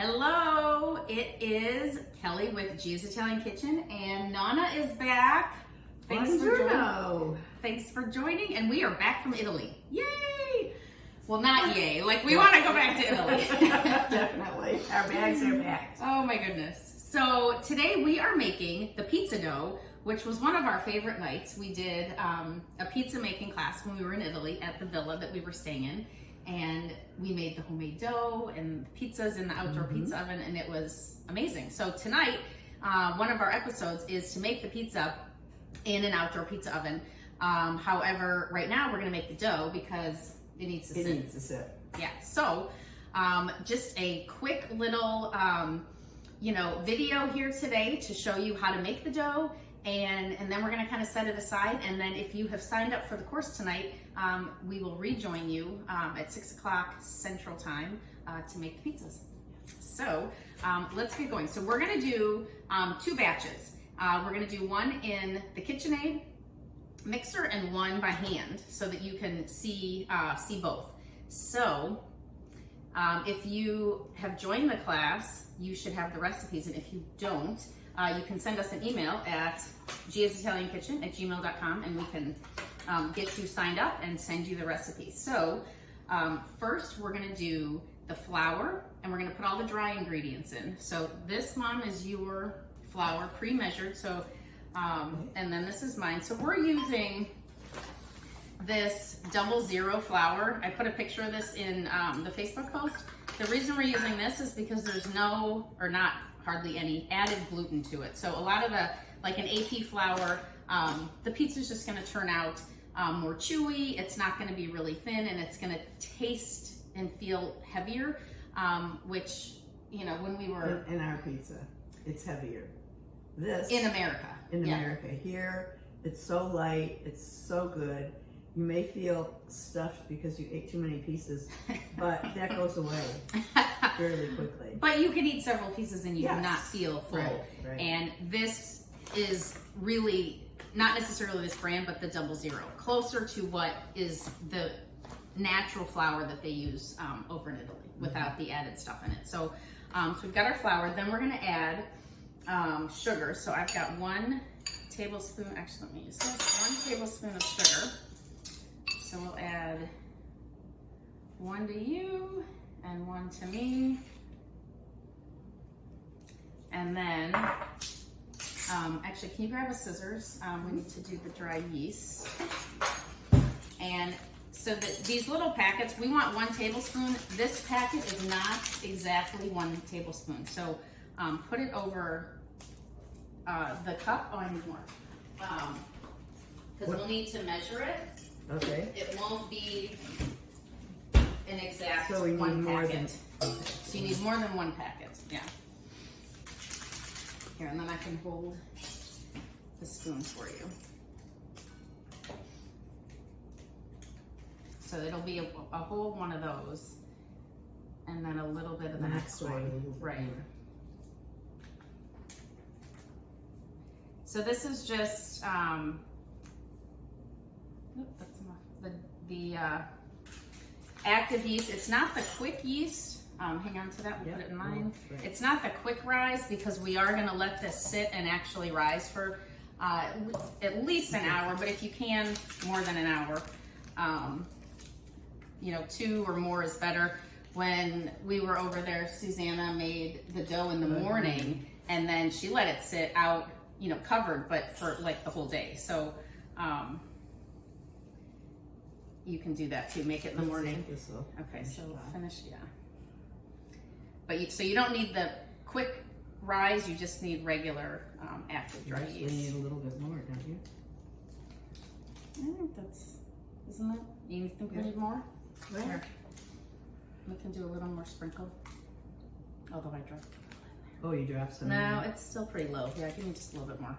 Hello, it is Kelly with Gia's Italian Kitchen, and Nana is back. Thanks for joining, and we are back from Italy. Yay! Well, not yay. Like, we want to go back to Italy. Definitely. Our bags are packed. Oh my goodness. So today we are making the pizza dough, which was one of our favorite nights. We did a pizza making class when we were in Italy at the villa that we were staying in. And we made the homemade dough and pizzas in the outdoor pizza oven, and it was amazing. So tonight, one of our episodes is to make the pizza in an outdoor pizza oven. However, right now we're gonna make the dough because it needs to sit. It needs to sit. Yeah, so just a quick little video here today to show you how to make the dough, and then we're gonna kind of set it aside, and then if you have signed up for the course tonight, we will rejoin you at 6 o'clock Central Time to make the pizzas. So let's get going. So we're gonna do 2 batches. We're gonna do one in the KitchenAid mixer and one by hand so that you can see both. So if you have joined the class, you should have the recipes, and if you don't, you can send us an email at giasitaliankitchen@gmail.com, and we can get you signed up and send you the recipe. So first we're gonna do the flour, and we're gonna put all the dry ingredients in. So this, Mom, is your flour, pre-measured. So and then this is mine. So we're using this 00 flour. I put a picture of this in the Facebook post. The reason we're using this is because there's no, or not hardly any, added gluten to it. So a lot of the, like an AP flour, the pizza's just gonna turn out more chewy. It's not gonna be really thin, and it's gonna taste and feel heavier, which, you know, when we were... In our pizza, it's heavier. This... In America. In America. Here, it's so light, it's so good. You may feel stuffed because you ate too many pieces, but that goes away fairly quickly. But you can eat several pieces and you do not feel full. Right. And this is really, not necessarily this brand, but the 00, closer to what is the natural flour that they use over in Italy without the added stuff in it. So, so we've got our flour, then we're gonna add sugar. So I've got 1 tablespoon, actually let me use this, 1 tablespoon of sugar. So we'll add 1 to you and 1 to me. And then, actually, can you grab a scissors? We need to do the dry yeast. And so these little packets, we want 1 tablespoon. This packet is not exactly 1 tablespoon. So put it over the cup. Oh, I need more. Because we'll need to measure it. Okay. It won't be an exact 1 packet. So you need more than 1 packet, yeah. Here, and then I can hold the spoon for you. So it'll be a whole one of those, and then a little bit of the next one. Right. So this is just, that's enough. The active yeast. It's not the quick yeast. Hang on to that. We'll put it in mine. Right. It's not the quick rise because we are going to let this sit and actually rise for at least an hour. But if you can, more than an hour. 2 or more is better. When we were over there, Susanna made the dough in the morning, and then she let it sit out, covered, but for like the whole day. So. You can do that too. Make it in the morning. Okay, so finish, yeah. But so you don't need the quick rise. You just need regular active dry yeast. You need a little bit more, don't you? I think that's, isn't it? You think we need more? Right. Here. We can do a little more sprinkle. Although I dropped. Oh, you dropped some. No, it's still pretty low. Yeah, give me just a little bit more.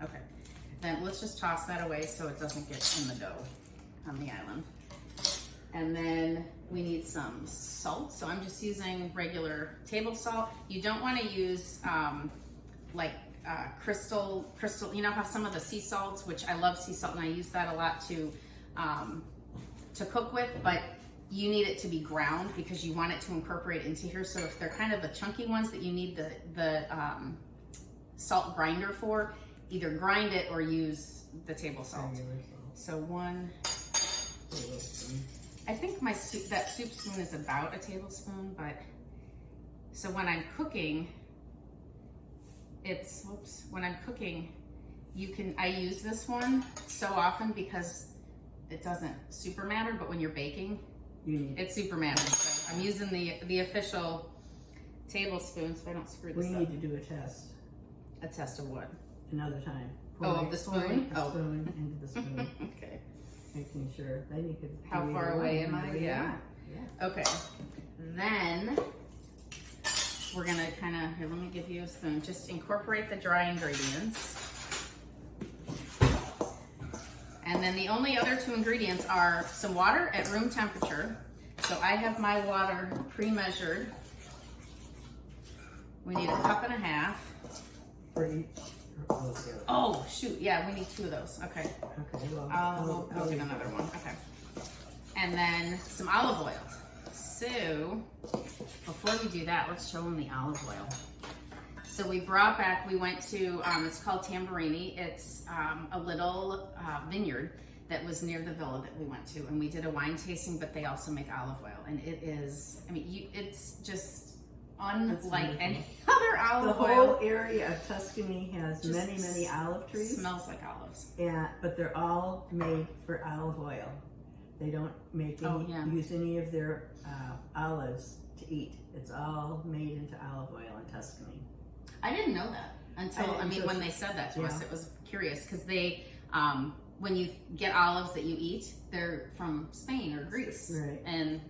Okay, then let's just toss that away so it doesn't get in the dough on the island. And then we need some salt. So I'm just using regular table salt. You don't want to use like crystal, you know how some of the sea salts, which I love sea salt and I use that a lot to cook with, but you need it to be ground because you want it to incorporate into here. So if they're kind of the chunky ones that you need the salt grinder for, either grind it or use the table salt. So one, I think that soup spoon is about a tablespoon, but so when I'm cooking, I use this one so often because it doesn't super matter, but when you're baking, it super matters. So I'm using the official tablespoon so I don't screw this up. We need to do a test. A test of what? Another time. Of the spoon? Spoon into the spoon. Okay. Making sure. Then you could. How far away am I? Yeah. Okay. Then we're gonna here, let me give you a spoon. Just incorporate the dry ingredients. And then the only other two ingredients are some water at room temperature. So I have my water pre-measured. We need 1.5 cups. For each. Oh, shoot. Yeah, we need 2 of those. Okay. Okay, We'll get another one. Okay. And then some olive oil. So before we do that, let's show them the olive oil. So we went to, it's called Tamburini. It's a little vineyard that was near the villa that we went to. And we did a wine tasting, but they also make olive oil. And it is, it's just unlike any other olive oil. The whole area of Tuscany has many olive trees. Smells like olives. Yeah, but they're all made for olive oil. They don't make use any of their olives to eat. It's all made into olive oil in Tuscany. I didn't know that until when they said that to us, it was curious because they when you get olives that you eat, they're from Spain or Greece, right? And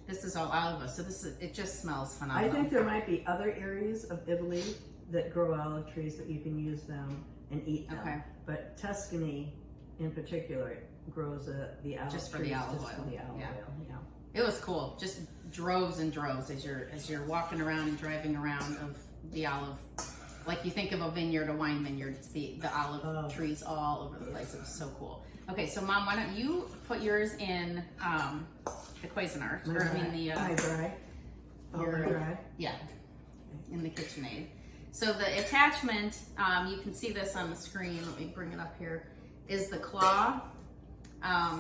this is all olive oil, so it just smells phenomenal. I think there might be other areas of Italy that grow olive trees that you can use them and eat them. Okay. But Tuscany, in particular, grows the olive just for trees the olive just oil. For the olive oil. Yeah. It was cool. Just droves and droves as you're walking around and driving around of the olive. Like you think of a vineyard, a wine vineyard, it's the olive trees all over the place. It was so cool. Okay, so Mom, why don't you put yours in the Cuisinart? My dry. Your dry? Yeah, in the KitchenAid. So the attachment, you can see this on the screen. Let me bring it up here. Is the claw.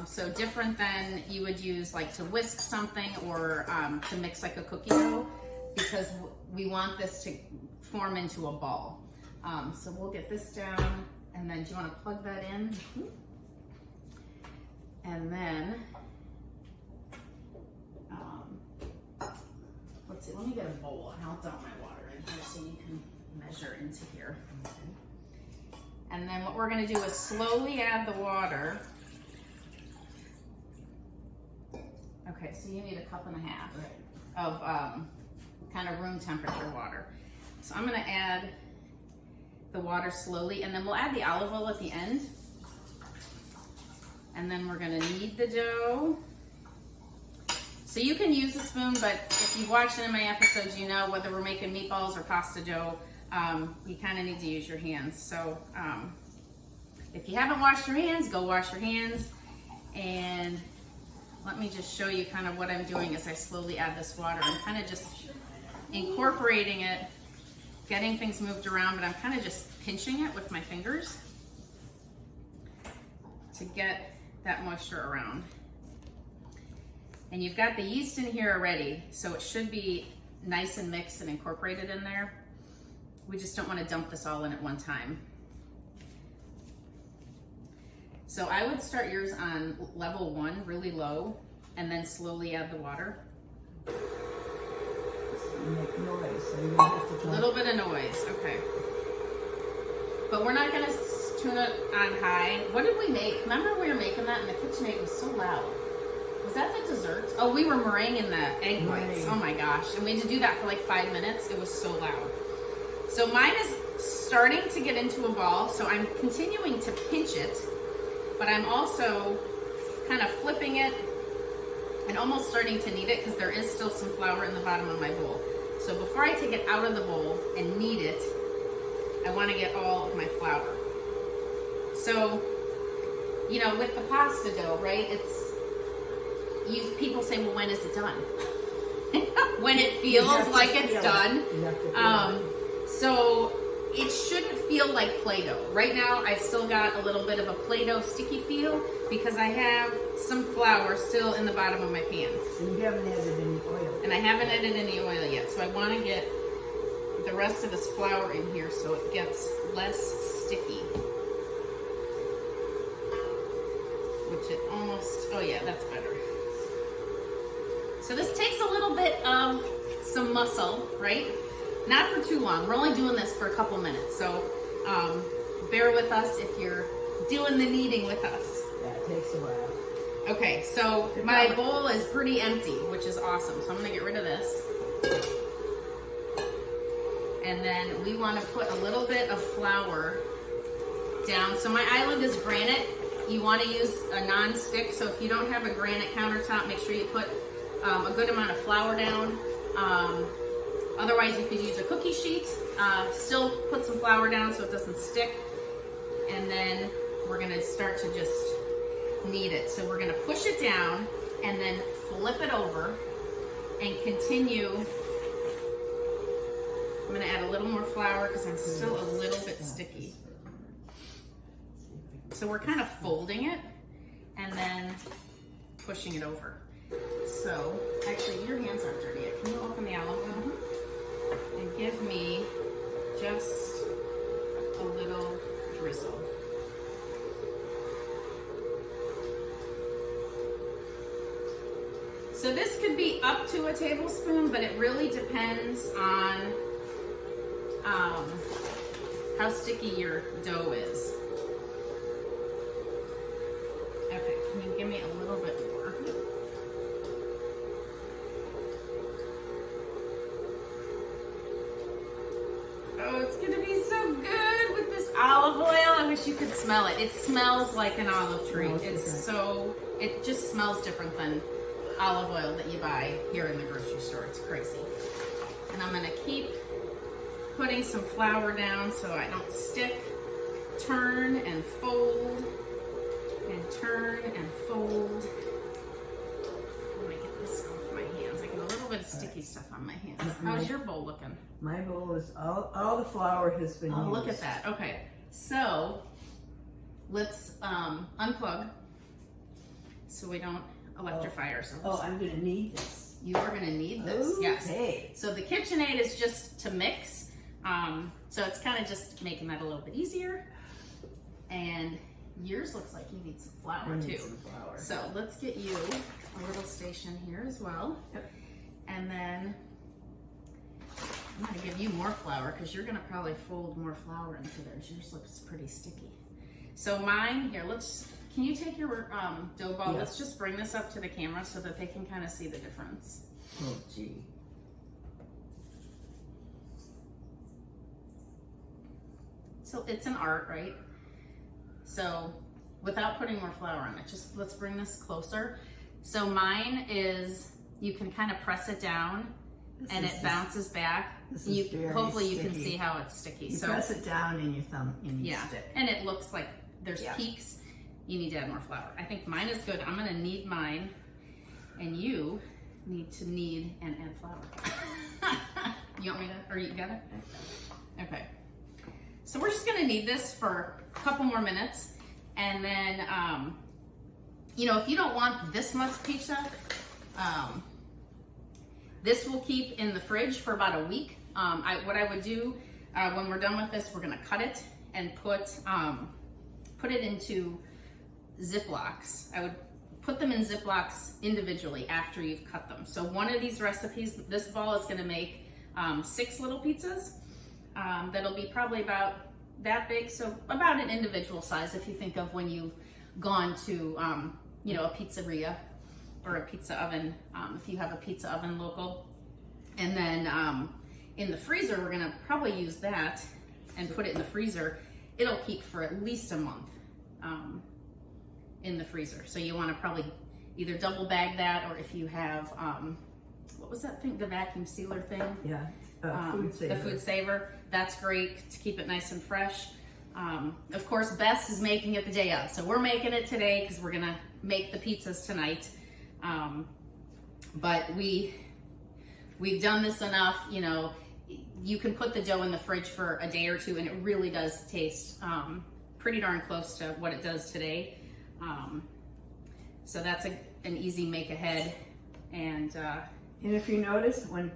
So different than you would use like to whisk something or to mix like a cookie dough, because we want this to form into a ball. So we'll get this down, and then do you want to plug that in? Mm-hmm. And then, let's see, let me get a bowl and I'll dump my water in here so you can measure into here. Okay. And then what we're gonna do is slowly add the water. Okay, so you need 1.5 cups of kind of room temperature water. So I'm gonna add the water slowly, and then we'll add the olive oil at the end. And then we're gonna knead the dough. So you can use a spoon, but if you've watched any of my episodes, you know whether we're making meatballs or pasta dough, you kind of need to use your hands. So if you haven't washed your hands, go wash your hands. And let me just show you kind of what I'm doing as I slowly add this water. I'm kind of just incorporating it, getting things moved around, but I'm kind of just pinching it with my fingers to get that moisture around. And you've got the yeast in here already, so it should be nice and mixed and incorporated in there. We just don't want to dump this all in at one time. So I would start yours on level 1, really low, and then slowly add the water. Make noise, so you don't have to a little bit of noise, okay. But we're not gonna tune it on high. What did we make? Remember we were making that and the KitchenAid was so loud. Was that the dessert? Oh, we were meringuing the egg whites. Oh my gosh. And we had to do that for like 5 minutes. It was so loud. So mine is starting to get into a ball, so I'm continuing to pinch it, but I'm also kind of flipping it and almost starting to knead it because there is still some flour in the bottom of my bowl. So before I take it out of the bowl and knead it, I want to get all of my flour. So, you know, with the pasta dough, right? People say, well, when is it done? When it feels like it's done. So it shouldn't feel like Play-Doh. Right now, I've still got a little bit of a Play-Doh sticky feel because I have some flour still in the bottom of my pan. And you haven't added any oil. And I haven't added any oil yet, so I want to get the rest of this flour in here so it gets less sticky. Which it almost, oh yeah, that's better. So this takes a little bit of some muscle, right? Not for too long. We're only doing this for a couple minutes, so bear with us if you're doing the kneading with us. Yeah, it takes a while. Okay, so my bowl is pretty empty, which is awesome. So I'm gonna get rid of this. And then we wanna put a little bit of flour down. So my island is granite. You wanna use a non-stick, so if you don't have a granite countertop, make sure you put a good amount of flour down. Otherwise, you could use a cookie sheet. Still put some flour down so it doesn't stick. And then we're gonna start to just knead it. So we're gonna push it down and then flip it over and continue. I'm gonna add a little more flour because I'm still a little bit sticky. So we're kind of folding it and then pushing it over. So, actually, your hands aren't dirty yet. Can you open the olive oil and give me just a little drizzle? So this could be up to a tablespoon, but it really depends on how sticky your dough is. Okay, can you give me a little bit more? Oh, it's gonna be so good with this olive oil. I wish you could smell it. It smells like an olive tree. It just smells different than olive oil that you buy here in the grocery store. It's crazy. And I'm gonna keep putting some flour down so I don't stick. Turn and fold, and turn and fold. Let me get this off my hands. I get a little bit of sticky stuff on my hands. How's your bowl looking? My bowl is all the flour has been used. Look at that. Okay, so let's unplug so we don't electrify ourselves. Oh, I'm gonna need this. You are gonna need this. Okay. Yes. So the KitchenAid is just to mix. So it's kind of just making that a little bit easier. And yours looks like you need some flour too. Some flour. So let's get you a little station here as well. Yep. And then I'm gonna give you more flour because you're gonna probably fold more flour into theirs. Yours looks pretty sticky. So mine, here, can you take your dough ball? Yeah. Let's just bring this up to the camera so that they can kind of see the difference. Oh, gee. So it's an art, right? So without putting more flour on it, just let's bring this closer. So mine is, you can kind of press it down and it bounces back. Hopefully you can see how it's sticky. You press it down in your thumb and you stick. And it looks like there's peaks. You need to add more flour. I think mine is good. I'm gonna knead mine and you need to knead and add flour. You want me to, or you got it? Okay. So we're just gonna knead this for a couple more minutes. And then, you know, if you don't want this much pizza, this will keep in the fridge for about a week. What I would do when we're done with this, we're gonna cut it and put it into Ziplocs. I would put them in Ziplocs individually after you've cut them. So one of these recipes, this ball is gonna make 6 little pizzas. That'll be probably about that big, so about an individual size if you think of when you've gone to, you know, a pizzeria or a pizza oven, if you have a pizza oven local. And then in the freezer, we're gonna probably use that and put it in the freezer. It'll keep for at least a month in the freezer. So you wanna probably either double bag that, or if you have, what was that thing? The vacuum sealer thing? Yeah, food saver. The food saver. That's great to keep it nice and fresh. Of course, Bess is making it the day of. So we're making it today because we're gonna make the pizzas tonight. But we've done this enough, you know, you can put the dough in the fridge for a day or two and it really does taste pretty darn close to what it does today. So that's an easy make ahead. And if you notice, when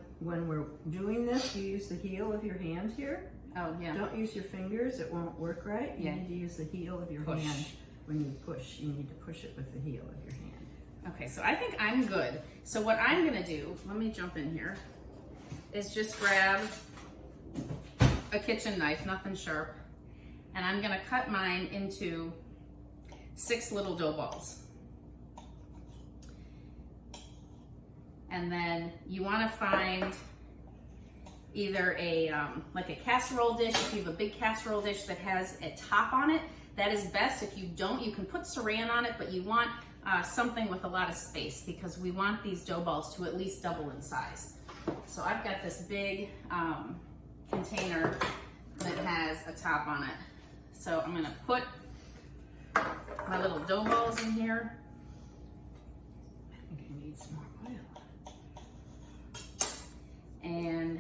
we're doing this, you use the heel of your hand here. oh yeah, Don't use your fingers, it won't work right. You Yeah. need to use the heel of your Push. hand. When you push, you need to push it with the heel of your hand. okay, so I think I'm good. So what I'm gonna do, let me jump in here, is just grab a kitchen knife, nothing sharp, and I'm gonna cut mine into 6 little dough balls. And then you wanna find either a, like a casserole dish. If you have a big casserole dish that has a top on it, that is best. If you don't, you can put saran on it, but you want something with a lot of space because we want these dough balls to at least double in size. So I've got this big container that has a top on it. So I'm gonna put my little dough balls in here. I think I need some more oil. And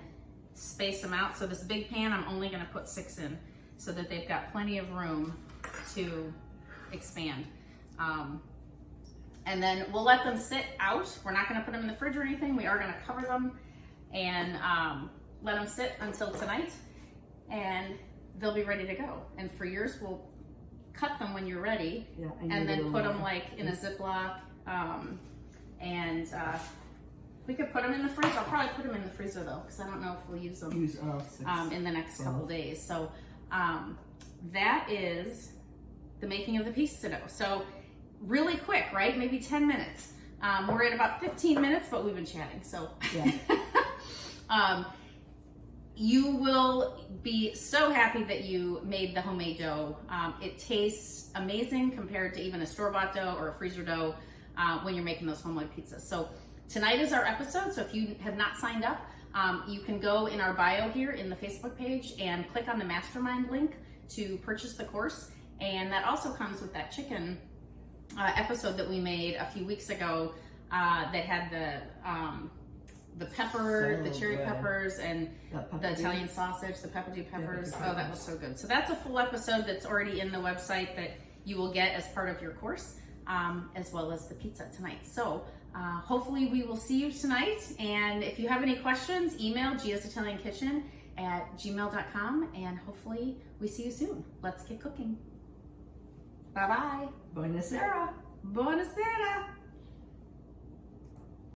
space them out. So this big pan, I'm only gonna put 6 in so that they've got plenty of room to expand. And then we'll let them sit out. We're not gonna put them in the fridge or anything. We are gonna cover them and let them sit until tonight and they'll be ready to go. And for yours, we'll cut them when you're ready, Yeah, I and need a then little put them more. like in a Ziploc. We could put them in the fridge. I'll probably put them in the freezer though, because I don't know if we'll use them Use all 6. in the next Well. couple days. So that is the making of the pizza dough. So really quick, right? Maybe 10 minutes. We're at about 15 minutes, but we've been chatting. So Yeah. you will be so happy that you made the homemade dough. It tastes amazing compared to even a store-bought dough or a freezer dough when you're making those homemade pizzas. So tonight is our episode. So if you have not signed up, you can go in our bio here in the Facebook page and click on the mastermind link to purchase the course. And that also comes with that chicken episode that we made a few weeks ago that had the pepper, So the cherry good. peppers, and the Italian sausage, the pepperdew peppers. Oh, that was so good. So that's a full episode that's already in the website that you will get as part of your course, as well as the pizza tonight. So hopefully we will see you tonight. And if you have any questions, email giasitaliankitchen@gmail.com, and hopefully we see you soon. Let's get cooking. Bye-bye. Buonasera. Buonasera.